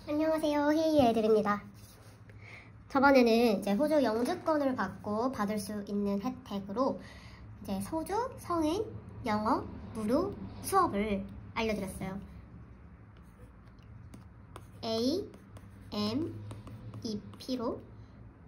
안녕하세요, 희희의 애들입니다. 저번에는 이제 호주 영주권을 받고 받을 수 있는 혜택으로 이제 호주 성인 영어 무료 수업을 알려드렸어요. AMEP로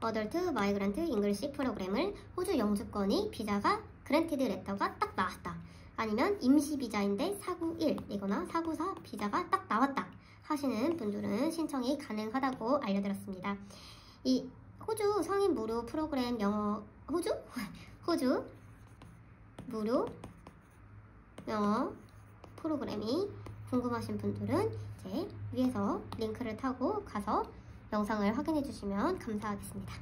어덜트 마이그란트 잉글리시 프로그램을 호주 영주권이 비자가 그랜티드 레터가 딱 나왔다, 아니면 임시 비자인데 491이거나 494 비자가 딱 나왔다 하시는 분들은 신청이 가능하다고 알려드렸습니다. 이 호주 성인 무료 프로그램 영어 호주 무료 영어 프로그램이 궁금하신 분들은 이제 위에서 링크를 타고 가서 영상을 확인해 주시면 감사하겠습니다.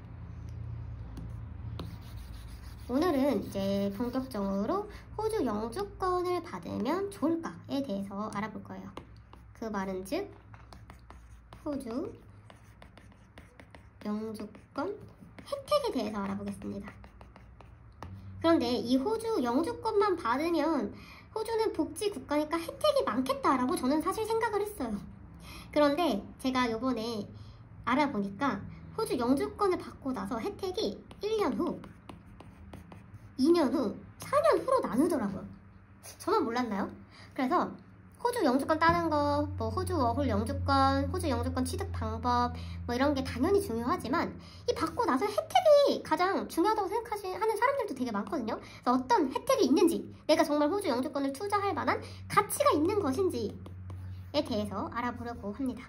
오늘은 이제 본격적으로 호주 영주권을 받으면 좋을까에 대해서 알아볼 거예요. 그 말은 즉 호주 영주권 혜택에 대해서 알아보겠습니다. 그런데 이 호주 영주권만 받으면 호주는 복지 국가니까 혜택이 많겠다라고 저는 사실 생각을 했어요. 그런데 제가 요번에 알아보니까 호주 영주권을 받고 나서 혜택이 1년 후, 2년 후, 4년 후로 나누더라고요. 저만 몰랐나요? 그래서 호주 영주권 따는 거, 뭐 호주 워홀 영주권, 호주 영주권 취득 방법, 뭐 이런 게 당연히 중요하지만 이 받고 나서 혜택이 가장 중요하다고 생각하는 사람들도 되게 많거든요. 그래서 어떤 혜택이 있는지, 내가 정말 호주 영주권을 투자할 만한 가치가 있는 것인지에 대해서 알아보려고 합니다.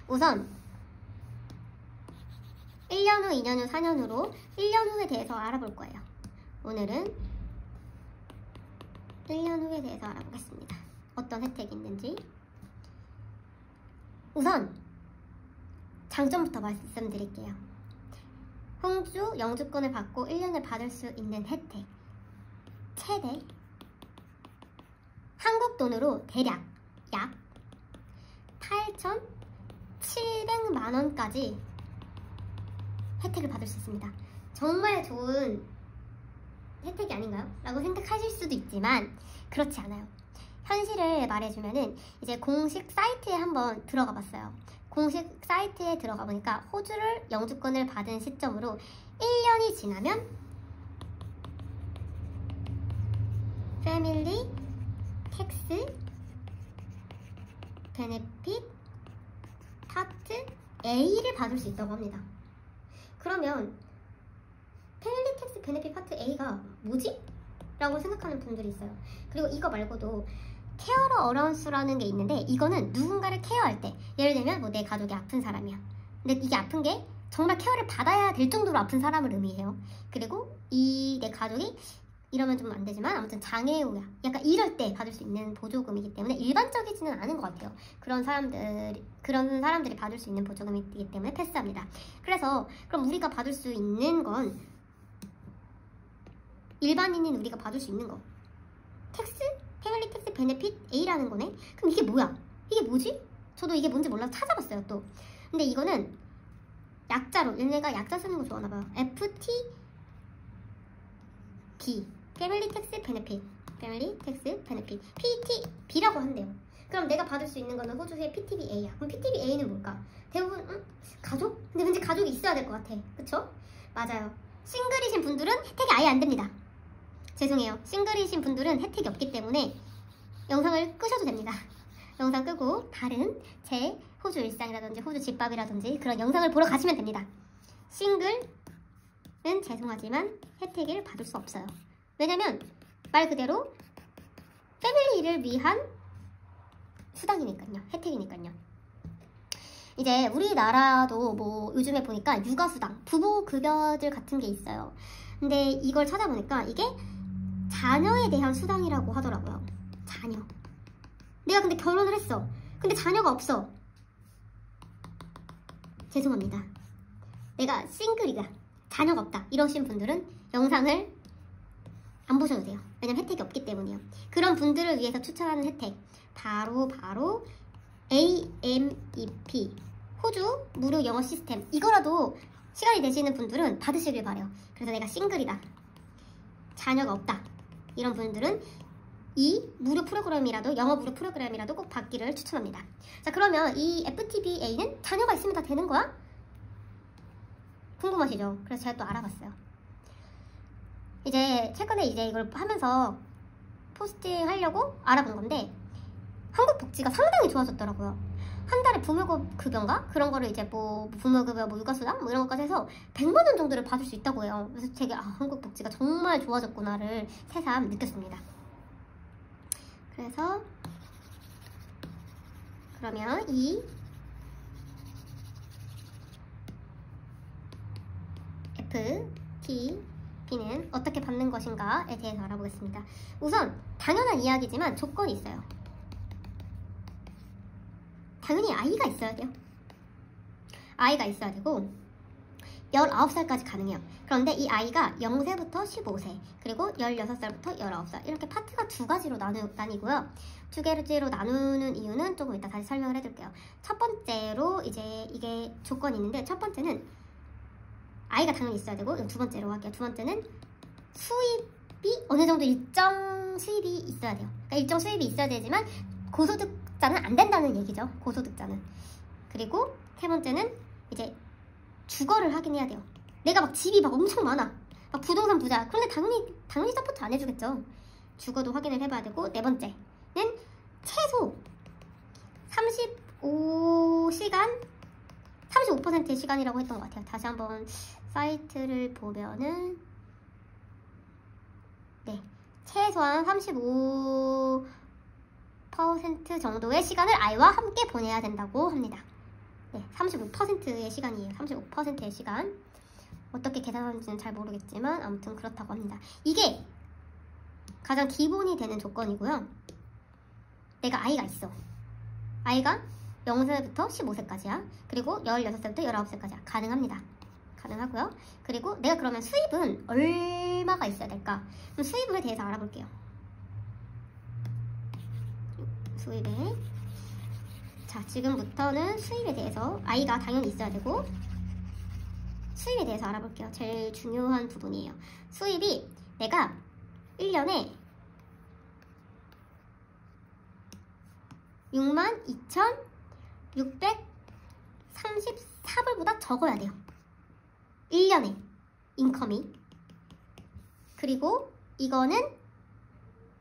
우선 1년 후, 2년 후, 4년 후로 1년 후에 대해서 알아볼 거예요. 오늘은 1년 후에 대해서 알아보겠습니다. 어떤 혜택이 있는지. 우선 장점부터 말씀드릴게요. 호주 영주권을 받고 1년을 받을 수 있는 혜택, 최대 한국 돈으로 대략 약 8,700만 원까지 혜택을 받을 수 있습니다. 정말 좋은 혜택이 아닌가요? 라고 생각하실 수도 있지만 그렇지 않아요. 현실을 말해주면은 이제 공식 사이트에 한번 들어가 봤어요. 공식 사이트에 들어가 보니까 호주를 영주권을 받은 시점으로 1년이 지나면 패밀리 텍스 베네핏 파트 A를 받을 수 있다고 합니다. 그러면 패밀리 텍스 베네핏 파트 A가 뭐지? 라고 생각하는 분들이 있어요. 그리고 이거 말고도 케어러 어라운스라는 게 있는데, 이거는 누군가를 케어할 때, 예를 들면 뭐 내 가족이 아픈 사람이야. 근데 이게 아픈 게 정말 케어를 받아야 될 정도로 아픈 사람을 의미해요. 그리고 이 내 가족이 이러면 좀 안 되지만 아무튼 장애우야, 약간 이럴 때 받을 수 있는 보조금이기 때문에 일반적이지는 않은 것 같아요. 그런 사람들이 받을 수 있는 보조금이기 때문에 패스합니다. 그래서 그럼 우리가 받을 수 있는 건, 일반인인 우리가 받을 수 있는 거, 텍스? 패밀리 텍스 베네핏 A라는 거네? 그럼 이게 뭐야? 이게 뭐지? 저도 이게 뭔지 몰라서 찾아봤어요 또. 근데 이거는 약자로, 얘네가 약자 쓰는 거 좋아하나봐요. FTB 패밀리 텍스 베네핏, 패밀리 텍스 베네핏 PTB라고 한대요. 그럼 내가 받을 수 있는 거는 호주의 PTBA야. 그럼 PTBA는 뭘까? 대부분 가족? 근데 왠지 가족이 있어야 될 것 같아. 그쵸? 맞아요. 싱글이신 분들은 혜택이 아예 안 됩니다. 죄송해요. 싱글이신 분들은 혜택이 없기 때문에 영상을 끄셔도 됩니다. 영상 끄고 다른 제 호주 일상이라든지 호주 집밥이라든지 그런 영상을 보러 가시면 됩니다. 싱글은 죄송하지만 혜택을 받을 수 없어요. 왜냐면 말 그대로 패밀리를 위한 수당이니까요. 혜택이니까요. 이제 우리나라도 뭐 요즘에 보니까 육아수당, 부모급여들 같은 게 있어요. 근데 이걸 찾아보니까 이게 자녀에 대한 수당이라고 하더라고요. 자녀. 내가 근데 결혼을 했어. 근데 자녀가 없어. 죄송합니다. 내가 싱글이다, 자녀가 없다 이러신 분들은 영상을 안 보셔도 돼요. 왜냐면 혜택이 없기 때문이에요. 그런 분들을 위해서 추천하는 혜택, 바로 AMEP 호주 무료 영어 시스템. 이거라도 시간이 되시는 분들은 받으시길 바래요. 그래서 내가 싱글이다, 자녀가 없다 이런 분들은 무료 프로그램이라도, 영어 무료 프로그램이라도 꼭 받기를 추천합니다. 자, 그러면 이 FTBA는 자녀가 있으면 다 되는 거야? 궁금하시죠? 그래서 제가 또 알아봤어요. 이제 최근에 이제 이걸 하면서 포스팅 하려고 알아본 건데 한국 복지가 상당히 좋아졌더라고요. 한 달에 부모급여인가? 그런 거를 이제 뭐 부모급여, 뭐 육아수당 뭐 이런 것까지 해서 100만 원 정도를 받을 수 있다고 해요. 그래서 되게 한국 복지가 정말 좋아졌구나를 새삼 느꼈습니다. 그래서 그러면 이 FTB는 어떻게 받는 것인가에 대해서 알아보겠습니다. 우선 당연한 이야기지만 조건이 있어요. 당연히 아이가 있어야 돼요. 아이가 있어야 되고 19살까지 가능해요. 그런데 이 아이가 0세부터 15세 그리고 16살부터 19살 이렇게 파트가 두 가지로 나뉘고요. 두 가지로 나누는 이유는 조금 이따 다시 설명을 해드릴게요. 첫 번째로 이제 이게 조건이 있는데 첫 번째는 아이가 당연히 있어야 되고 두 번째로 할게요. 두 번째는 수입이 어느 정도 일정 수입이 있어야 돼요. 그러니까 일정 수입이 있어야 되지만 고소득자는 안 된다는 얘기죠. 고소득자는. 그리고 세 번째는 이제 주거를 하긴 해야 돼요. 내가 막 집이 막 엄청 많아. 막 부동산 부자. 그런데 당연히 서포트 안 해주겠죠. 주거도 확인을 해봐야 되고 네 번째는 최소 35시간 35%의 시간이라고 했던 것 같아요. 다시 한번 사이트를 보면은 네, 최소한 35% 정도의 시간을 아이와 함께 보내야 된다고 합니다. 네, 35%의 시간이에요. 35%의 시간. 어떻게 계산하는지는 잘 모르겠지만 아무튼 그렇다고 합니다. 이게 가장 기본이 되는 조건이고요. 내가 아이가 있어. 아이가 0세부터 15세까지야. 그리고 16세부터 19세까지야. 가능합니다. 가능하고요. 그리고 내가 그러면 수입은 얼마가 있어야 될까? 그럼 수입에 대해서 알아볼게요. 수입에 자, 지금부터는 수입에 대해서 아이가 당연히 있어야 되고 수입에 대해서 알아볼게요. 제일 중요한 부분이에요. 수입이 내가 1년에 62,634불보다 적어야 돼요. 1년에 인컴이. 그리고 이거는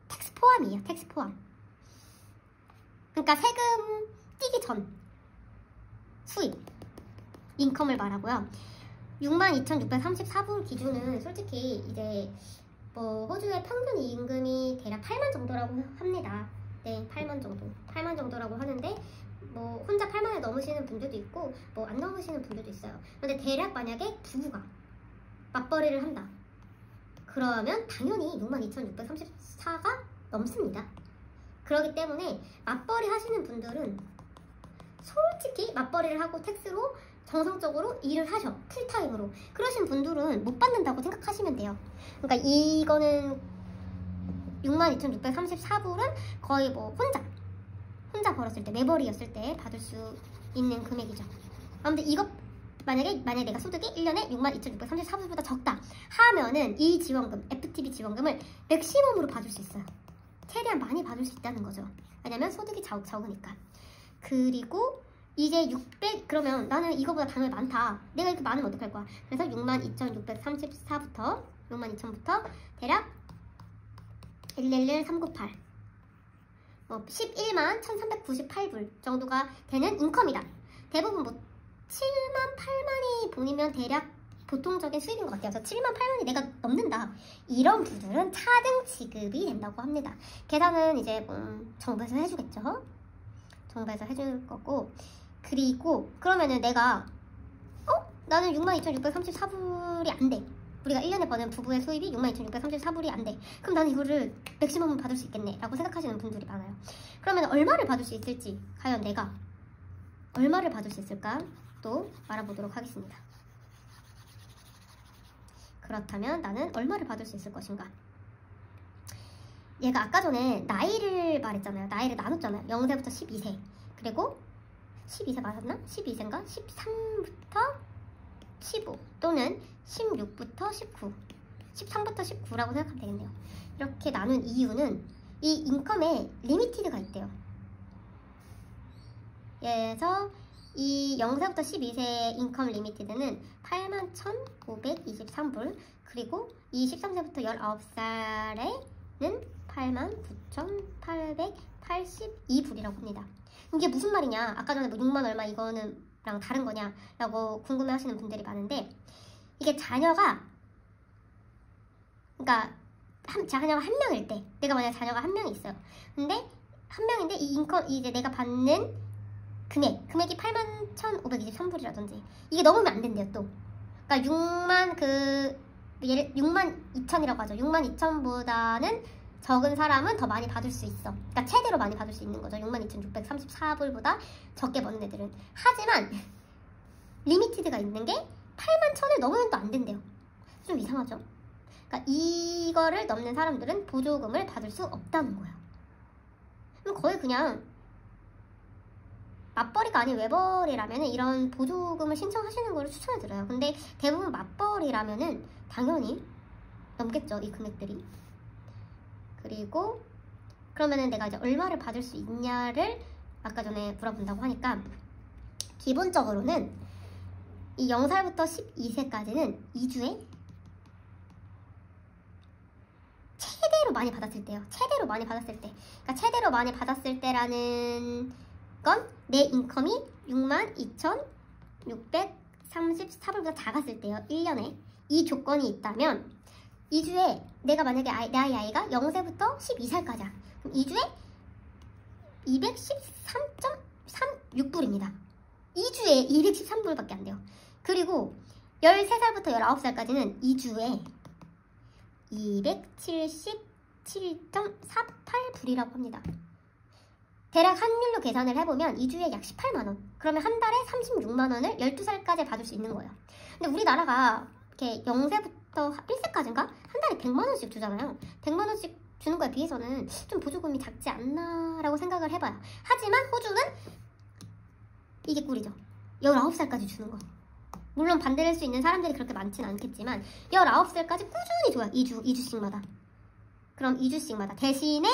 텍스 포함이에요. 텍스 포함. 그러니까 세금 띄기 전 수입 인컴을 말하고요. 62,634불 기준은 솔직히 이제 뭐 호주의 평균 임금이 대략 8만 정도라고 합니다. 네, 8만 정도. 8만 정도라고 하는데 뭐 혼자 8만에 넘으시는 분들도 있고 뭐 안 넘으시는 분들도 있어요. 근데 대략 만약에 부부가 맞벌이를 한다. 그러면 당연히 62,634가 넘습니다. 그렇기 때문에 맞벌이 하시는 분들은 솔직히 맞벌이를 하고 텍스로 정상적으로 일을 하셔. 풀타임으로. 그러신 분들은 못 받는다고 생각하시면 돼요. 그러니까 이거는 62,634불은 거의 뭐 혼자 벌었을 때, 매벌이였을 때 받을 수 있는 금액이죠. 아무튼 이것 만약에 내가 소득이 1년에 62,634불보다 적다 하면은 이 지원금, FTB 지원금을 맥시멈으로 받을 수 있어요. 최대한 많이 받을 수 있다는 거죠. 왜냐면 소득이 적으니까. 그리고 이게 600 그러면 나는 이거보다 당연히 많다. 내가 이렇게 많으면 어떡할 거야. 그래서 62,634부터 62,000부터 대략 111398 11만 1,398불 정도가 되는 인컴이다. 대부분 뭐 7만 8만이 본이면 대략 보통적인 수입인 것 같아요. 그래서 7만 8만이 내가 넘는다. 이런 분들은 차등 지급이 된다고 합니다. 계산은 이제 정부에서 해주겠죠. 정부에서 해줄 거고. 그리고 그러면은 내가 나는 62,634불이 안 돼. 우리가 1년에 버는 부부의 수입이 62,634불이 안 돼. 그럼 나는 이거를 맥시멈을 받을 수 있겠네 라고 생각하시는 분들이 많아요. 그러면 얼마를 받을 수 있을지, 과연 내가 얼마를 받을 수 있을까 또 알아보도록 하겠습니다. 그렇다면 나는 얼마를 받을 수 있을 것인가. 얘가 아까 전에 나이를 말했잖아요. 나이를 나눴잖아요. 0세부터 12세 그리고 12세 맞았나? 12세인가? 13부터 15 또는 16부터 19 13부터 19라고 생각하면 되겠네요. 이렇게 나눈 이유는 이 인컴에 리미티드가 있대요. 그래서 이 0세부터 12세 인컴 리미티드는 81,523불, 그리고 이 13세부터 19살에는 89,882불이라고 합니다. 이게 무슨 말이냐, 아까 전에 뭐 6만 얼마 이거는 랑 다른 거냐 라고 궁금해 하시는 분들이 많은데, 이게 자녀가, 그러니까 자녀가 한 명일 때, 내가 만약에 자녀가 한 명이 있어요. 근데 한 명인데 이 인컴, 이제 내가 받는 금액이 81,523불이라든지 이게 넘으면 안 된대요 또. 그러니까 62,000이라고 하죠. 62,000보다는 적은 사람은 더 많이 받을 수 있어. 그러니까 최대로 많이 받을 수 있는 거죠. 62,634불보다 적게 버는 애들은. 하지만 리미티드가 있는 게 81,000을 넘으면 또 안 된대요. 좀 이상하죠? 그러니까 이거를 넘는 사람들은 보조금을 받을 수 없다는 거예요. 그럼 거의 그냥 맞벌이가 아닌 외벌이라면 이런 보조금을 신청하시는 걸 추천해드려요. 근데 대부분 맞벌이라면은 당연히 넘겠죠, 이 금액들이. 그리고 그러면은 내가 이제 얼마를 받을 수 있냐를 아까 전에 물어본다고 하니까, 기본적으로는 이 0살부터 12세까지는 2주에 최대로 많이 받았을 때요. 최대로 많이 받았을 때. 그러니까 최대로 많이 받았을 때라는 건 내 인컴이 62,634불보다 작았을 때요. 1년에. 이 조건이 있다면 2주에 내가 만약에 나의 아이가 0세부터 12살까지야. 그럼 2주에 213.36불입니다. 2주에 213불밖에 안 돼요. 그리고 13살부터 19살까지는 2주에 277.48불이라고 합니다. 대략 환율로 계산을 해보면 2주에 약 18만원. 그러면 한 달에 36만원을 12살까지 받을 수 있는 거예요. 근데 우리나라가 이렇게 0세부터 1세까지인가? 한 달에 100만원씩 주잖아요. 100만원씩 주는 거에 비해서는 좀 보조금이 작지 않나 라고 생각을 해봐요. 하지만 호주는 이게 꿀이죠. 19살까지 주는 거. 물론 반대할 수 있는 사람들이 그렇게 많지는 않겠지만 19살까지 꾸준히 줘요. 2주씩마다. 그럼 2주씩마다. 대신에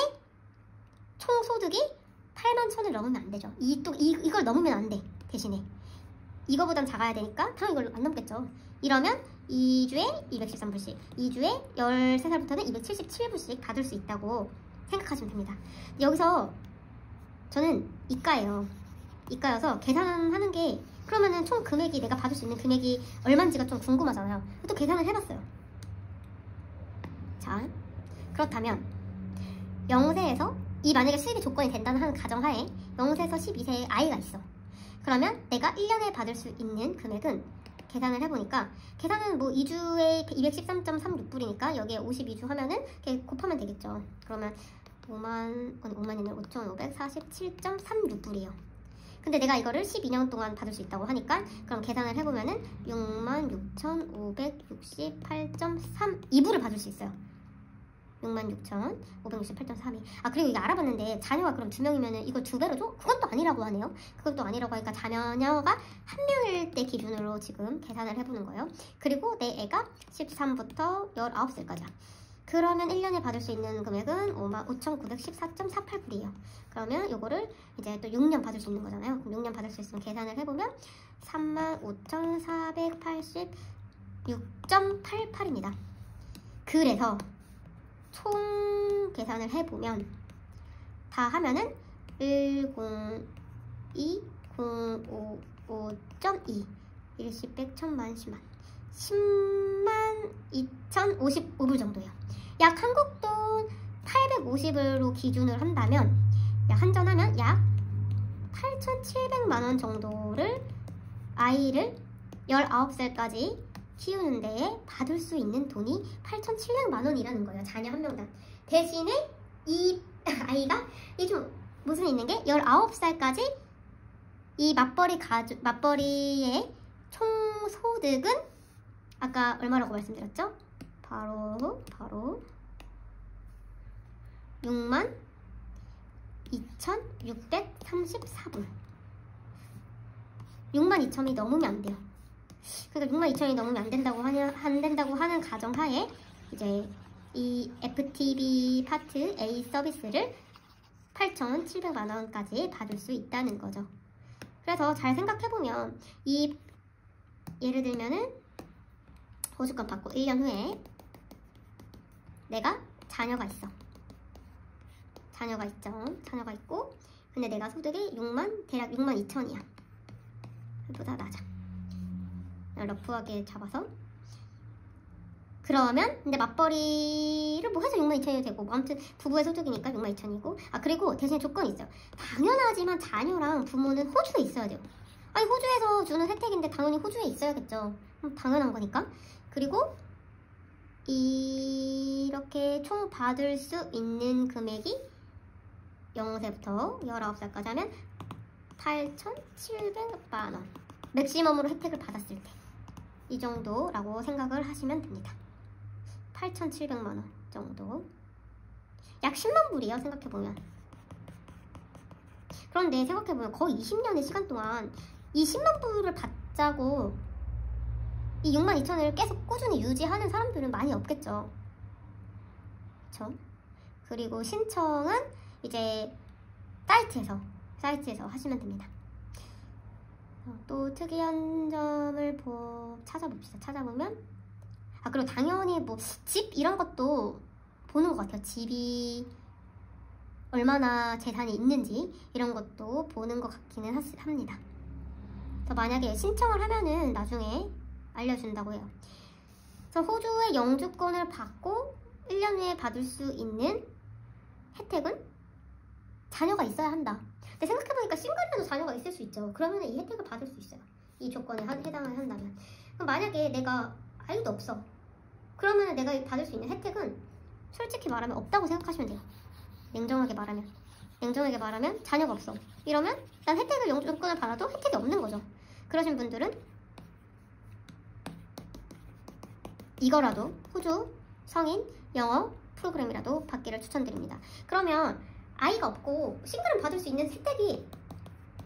총 소득이 81,000을 넘으면 안 되죠. 이걸 넘으면 안 돼. 대신에 이거보단 작아야 되니까 당연히 이걸 안 넘겠죠. 이러면 2주에 213불씩, 2주에 13살부터는 277불씩 받을 수 있다고 생각하시면 됩니다. 여기서 저는 이과여서 계산하는 게, 그러면은 총 금액이, 내가 받을 수 있는 금액이 얼마인지가 좀 궁금하잖아요. 또 계산을 해봤어요. 자, 그렇다면 0세에서 만약에 수입이 조건이 된다는 하는 가정하에 0세에서 12세의 아이가 있어. 그러면 내가 1년에 받을 수 있는 금액은, 계산을 해보니까, 계산은 뭐 2주에 213.36불이니까 여기에 52주 하면은 이렇게 곱하면 되겠죠. 그러면 5,547.36불이에요. 근데 내가 이거를 12년 동안 받을 수 있다고 하니까, 그럼 계산을 해보면은 66,568.32불을 받을 수 있어요. 66,568.32. 그리고 이거 알아봤는데, 자녀가 그럼 2명이면은 이걸 2배로 줘? 그건 또 아니라고 하네요. 그것도 아니라고 하니까 자녀가 한 명일 때 기준으로 지금 계산을 해보는 거예요. 그리고 내 애가 13부터 19살까지야. 그러면 1년에 받을 수 있는 금액은 55,914.48불이에요. 그러면 요거를 이제 또 6년 받을 수 있는 거잖아요. 그럼 6년 받을 수 있으면 계산을 해보면 35,486.88입니다. 그래서 총 계산을 해보면 다 하면은 102,055.2 일십, 백, 천만, 십만 102,055불 정도예요. 약 한국 돈 850으로 기준을 한다면, 한전하면 약 8,700만원 정도를 아이를 19살까지 키우는 데에 받을 수 있는 돈이 8,700만원이라는 거예요. 자녀 한 명당. 대신에 이 아이가 좀 무슨 있는 게, 19살까지 이 맞벌이의 총 소득은 아까 얼마라고 말씀드렸죠? 바로 62,634불. 62,000이 넘으면 안 돼요. 그러니까 62,000이 넘으면 안 된다고 하는 가정하에 이제 이 FTV 파트 A 서비스를 8,700만 원까지 받을 수 있다는 거죠. 그래서 잘 생각해보면 이 예를 들면은 호주권 받고 1년 후에 내가 자녀가 있어. 자녀가 있죠. 자녀가 있고 근데 내가 소득이 대략 6만 2천이야. 보다 낮아. 러프하게 잡아서 그러면 근데 맞벌이를 뭐 해서 6만 2천이 되고 뭐 아무튼 부부의 소득이니까 6만 2천이고 그리고 대신에 조건이 있어요. 당연하지만 자녀랑 부모는 호주에 있어야 돼요. 아니 호주에서 주는 혜택인데 당연히 호주에 있어야겠죠. 당연한 거니까. 그리고 이렇게 총 받을 수 있는 금액이 0세부터 19살까지 하면 8,700만 원. 맥시멈으로 혜택을 받았을 때 이 정도라고 생각을 하시면 됩니다. 8,700만 원 정도. 약 10만 불이에요, 생각해보면. 그런데 생각해보면 거의 20년의 시간 동안 이 10만 불을 받자고 이 6만 2천을 계속 꾸준히 유지하는 사람들은 많이 없겠죠. 그쵸? 그리고 신청은 이제 사이트에서 하시면 됩니다. 또 특이한 점을 찾아봅시다. 찾아보면 그리고 당연히 뭐 집 이런 것도 보는 것 같아요. 집이 얼마나 재산이 있는지 이런 것도 보는 것 같기는 합니다. 그래서 만약에 신청을 하면은 나중에 알려준다고 해요. 그래서 호주의 영주권을 받고 1년 후에 받을 수 있는 혜택은 자녀가 있어야 한다. 근데 생각해보니까 싱글이라도 자녀가 있을 수 있죠. 그러면 이 혜택을 받을 수 있어요. 이 조건에 해당을 한다면. 그럼 만약에 내가 아이도 없어. 그러면 내가 받을 수 있는 혜택은 솔직히 말하면 없다고 생각하시면 돼요. 냉정하게 말하면 자녀가 없어. 이러면 난 영주권을 받아도 혜택이 없는 거죠. 그러신 분들은 이거라도 호주 성인 영어 프로그램이라도 받기를 추천드립니다. 그러면 아이가 없고 싱글은 받을 수 있는 혜택이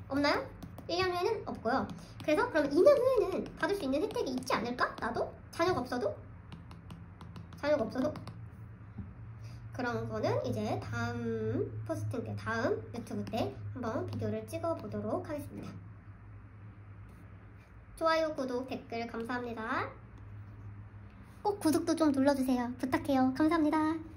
없나요? 1년 후에는 없고요. 그래서 그럼 2년 후에는 받을 수 있는 혜택이 있지 않을까? 나도? 자녀가 없어도? 그런 거는 이제 다음 포스팅 때, 다음 유튜브 때 한번 비디오를 찍어 보도록 하겠습니다. 좋아요, 구독, 댓글 감사합니다. 꼭 구독도 좀 눌러주세요. 부탁해요. 감사합니다.